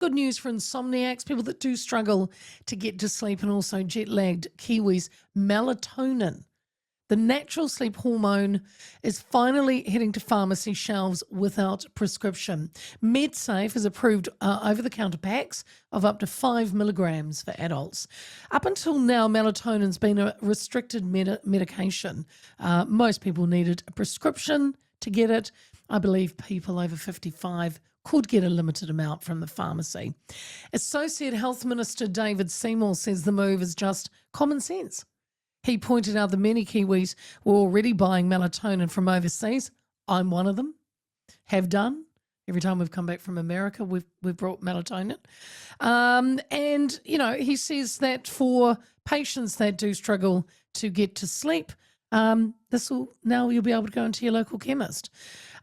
Good news for insomniacs, people that do struggle to get to sleep, and also jet-lagged Kiwis. Melatonin, the natural sleep hormone, is finally heading to pharmacy shelves without prescription. MedSafe has approved over-the-counter packs of up to 5 milligrams for adults. Up until now, melatonin's been a restricted medication. Most people needed a prescription to get it. I believe people over 55 could get a limited amount from the pharmacy. Associate Health Minister David Seymour says the move is just common sense. He pointed out that many Kiwis were already buying melatonin from overseas. I'm one of them, have done. Every time we've come back from America, we've brought melatonin. And, you know, he says that for patients that do struggle to get to sleep, now you'll be able to go into your local chemist.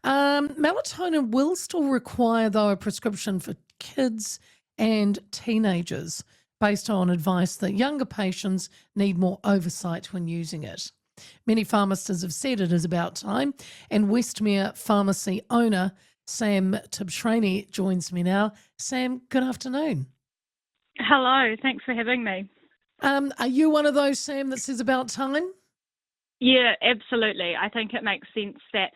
Melatonin will still require, though, a prescription for kids and teenagers, based on advice that younger patients need more oversight when using it. Many pharmacists have said it is about time, and Westmere pharmacy owner Sam Tibshraeny joins me now. Sam, good afternoon. Hello, thanks for having me. Are you one of those, Sam, that says about time? Yeah, absolutely. I think it makes sense that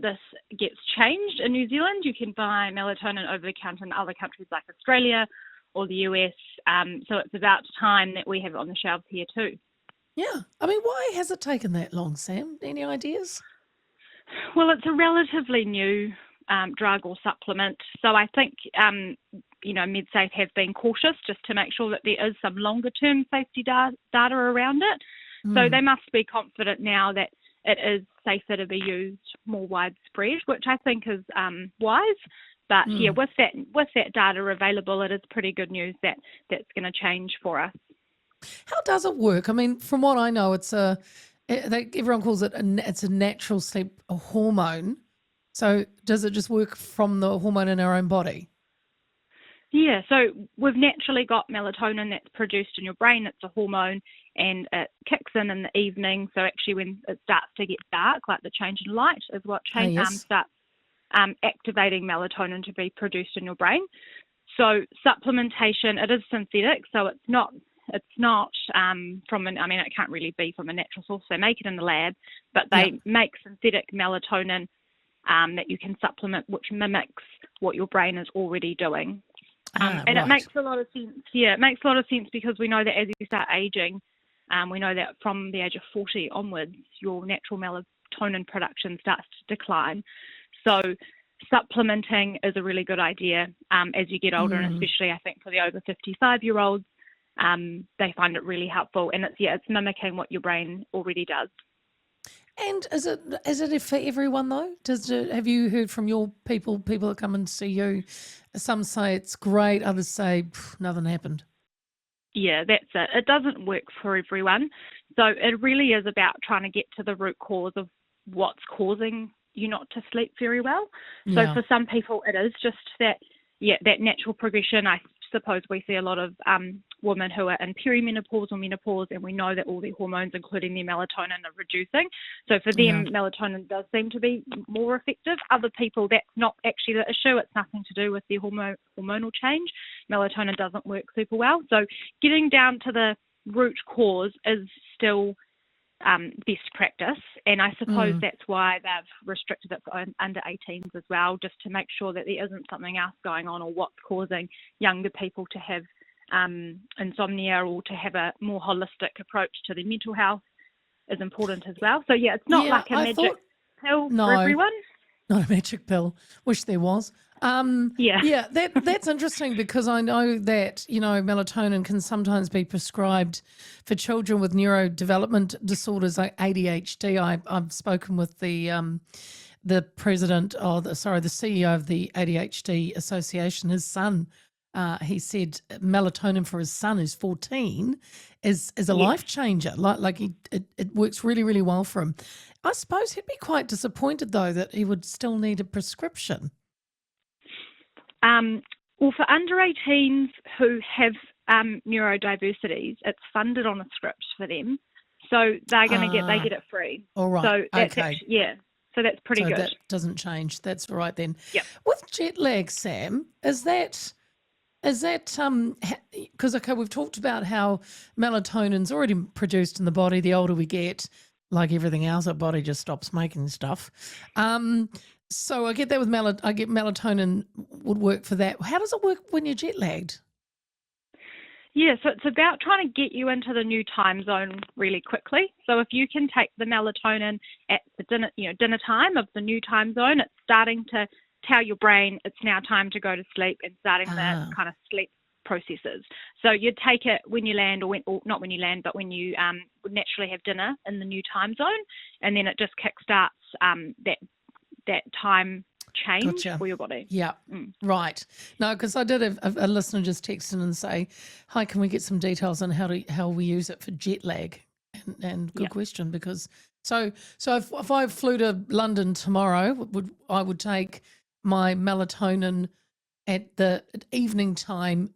this gets changed in New Zealand. You can buy melatonin over the counter in other countries like Australia or the US. So it's about time that we have it on the shelves here too. Yeah. I mean, why has it taken that long, Sam? Any ideas? Well, it's a relatively new drug or supplement. So I think, MedSafe have been cautious just to make sure that there is some longer term safety data around it. So they must be confident now that it is safer to be used more widespread, which I think is wise. But yeah, with that data available, it is pretty good news that that's going to change for us. How does it work? I mean, from what I know, everyone calls it it's a natural sleep hormone. So does it just work from the hormone in our own body? Yeah, so we've naturally got melatonin that's produced in your brain. It's a hormone, and it kicks in the evening. So actually when it starts to get dark, like the change in light is what starts activating melatonin to be produced in your brain. So supplementation, it is synthetic, so it's not it can't really be from a natural source. They make it in the lab, but they make synthetic melatonin that you can supplement, which mimics what your brain is already doing. And it makes a lot of sense. Yeah, it makes a lot of sense because we know that as you start aging, we know that from the age of 40 onwards, your natural melatonin production starts to decline. So supplementing is a really good idea as you get older, and especially I think for the over 55-year-olds, they find it really helpful. And it's mimicking what your brain already does. And is it for everyone though? Have you heard from your people that come and see you? Some say it's great, others say nothing happened. Yeah, that's it. It doesn't work for everyone. So it really is about trying to get to the root cause of what's causing you not to sleep very well. So for some people it is just that natural progression. I suppose we see a lot of women who are in perimenopause or menopause, and we know that all their hormones, including their melatonin, are reducing. So for them, melatonin does seem to be more effective. Other people, that's not actually the issue. It's nothing to do with their hormonal change. Melatonin doesn't work super well. So getting down to the root cause is still best practice, and I suppose that's why they've restricted it for under 18s as well, just to make sure that there isn't something else going on or what's causing younger people to have insomnia or to have a more holistic approach to their mental health is important as well. So yeah, it's not like a magic pill for everyone. Not a magic pill. Wish there was. That's interesting because I know that, melatonin can sometimes be prescribed for children with neurodevelopment disorders like ADHD. I've spoken with the president, the CEO of the ADHD Association. His son, he said melatonin for his son, who's 14, is a life changer. It works really, really well for him. I suppose he'd be quite disappointed though that he would still need a prescription. Well, for under 18s who have neurodiversities, it's funded on a script for them, so they're going to get it free. All right. So that's okay. So that's pretty good. That doesn't change. That's all right then. Yep. With jet lag, Sam, is that Is that because okay, we've talked about how melatonin's already produced in the body. The older we get, like everything else, our body just stops making stuff. So I get that with I get melatonin would work for that. How does it work when you're jet lagged? Yeah, so it's about trying to get you into the new time zone really quickly. So if you can take the melatonin at the dinner time of the new time zone, it's starting to tell your brain it's now time to go to sleep and starting the kind of sleep processes. So you'd take it when you land, or not when you land, but when you would naturally have dinner in the new time zone, and then it just kickstarts that time change for your body. Yeah, right. No, because I did have a listener just text in and say, "Hi, can we get some details on how we use it for jet lag?" And good question, because so if I flew to London tomorrow, I would take my melatonin at the evening time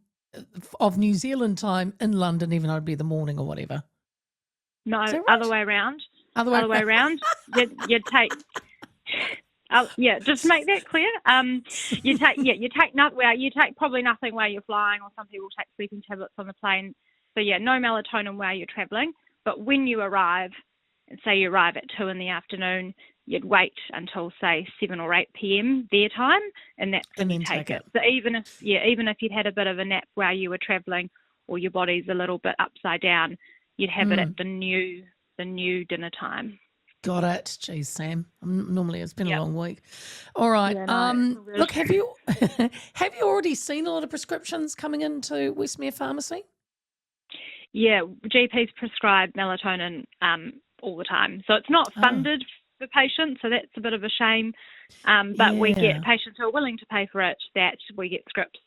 of New Zealand time in London, even though it'd be the morning or whatever. No, right? Other way around. Other way around. You'd take. Just make that clear. You take probably nothing while you're flying, or some people take sleeping tablets on the plane. So no melatonin while you're traveling. But when you arrive, and say you arrive at 2 p.m, you'd wait until say 7 or 8 p.m. their time, and that's when you take it. So even if you'd had a bit of a nap while you were traveling, or your body's a little bit upside down, you'd have it at the new dinner time. Got it. Geez, Sam. Normally it's been a long week. All right. Look, have you already seen a lot of prescriptions coming into Westmere Pharmacy? Yeah, GPs prescribe melatonin all the time. So it's not funded for patients, so that's a bit of a shame. But we get patients who are willing to pay for it, that we get scripts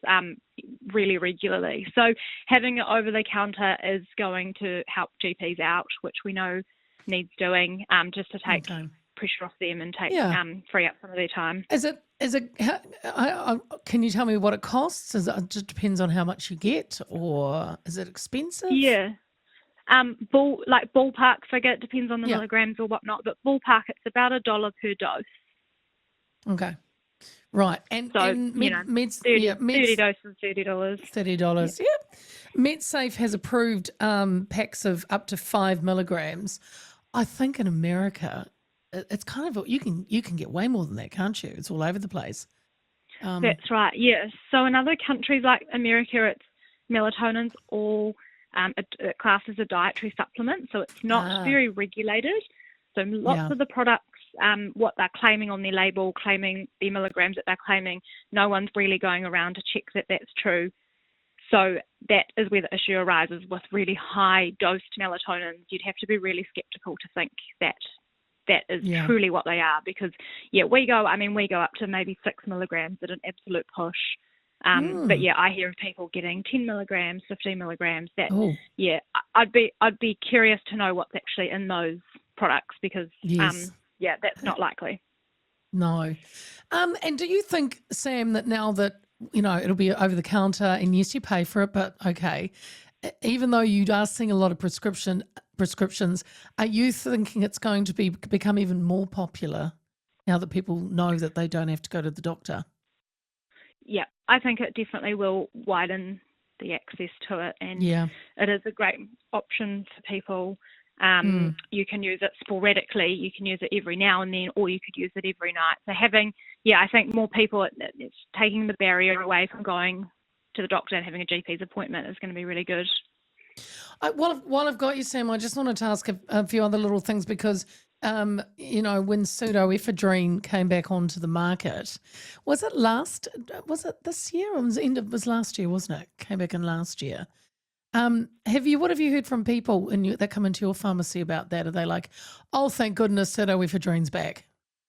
really regularly. So having it over the counter is going to help GPs out, which we know needs doing, just to take pressure off them and free up some of their time. Can you tell me what it costs? It just depends on how much you get, or is it expensive? Yeah. Ballpark figure, it depends on the milligrams or whatnot, but ballpark, it's about $1 per dose. Okay. Right. And so, meds, 30 doses, $30. $30. Yeah. MedSafe has approved packs of up to 5 milligrams. I think in America, it's kind of, you can get way more than that, can't you? It's all over the place. That's right. Yeah. So in other countries like America, it's melatonin's all classed as a dietary supplement, so it's not very regulated. So lots of the products, what they're claiming on their label, claiming the milligrams that they're claiming, no one's really going around to check that that's true. So that is where the issue arises with really high dosed melatonins. You'd have to be really skeptical to think that is truly what they are, because we go up to maybe 6 milligrams at an absolute push. But I hear of people getting 10 milligrams, 15 milligrams. I'd be curious to know what's actually in those products, because that's not likely. No. And do you think, Sam, that now that it'll be over the counter, and yes, you pay for it, but okay, even though you are seeing a lot of prescriptions, are you thinking it's going to become even more popular now that people know that they don't have to go to the doctor? Yeah, I think it definitely will widen the access to it, and it is a great option for people. You can use it sporadically, you can use it every now and then, or you could use it every night. So I think more people, it's taking the barrier away from going to the doctor and having a GP's appointment is going to be really good. While I've got you, Sam, I just wanted to ask a few other little things, because when pseudoephedrine came back onto the market, was it this year, or was last year, wasn't it? Came back in last year. What have you heard from people that come into your pharmacy about that? Are they like, oh, thank goodness pseudoephedrine's back?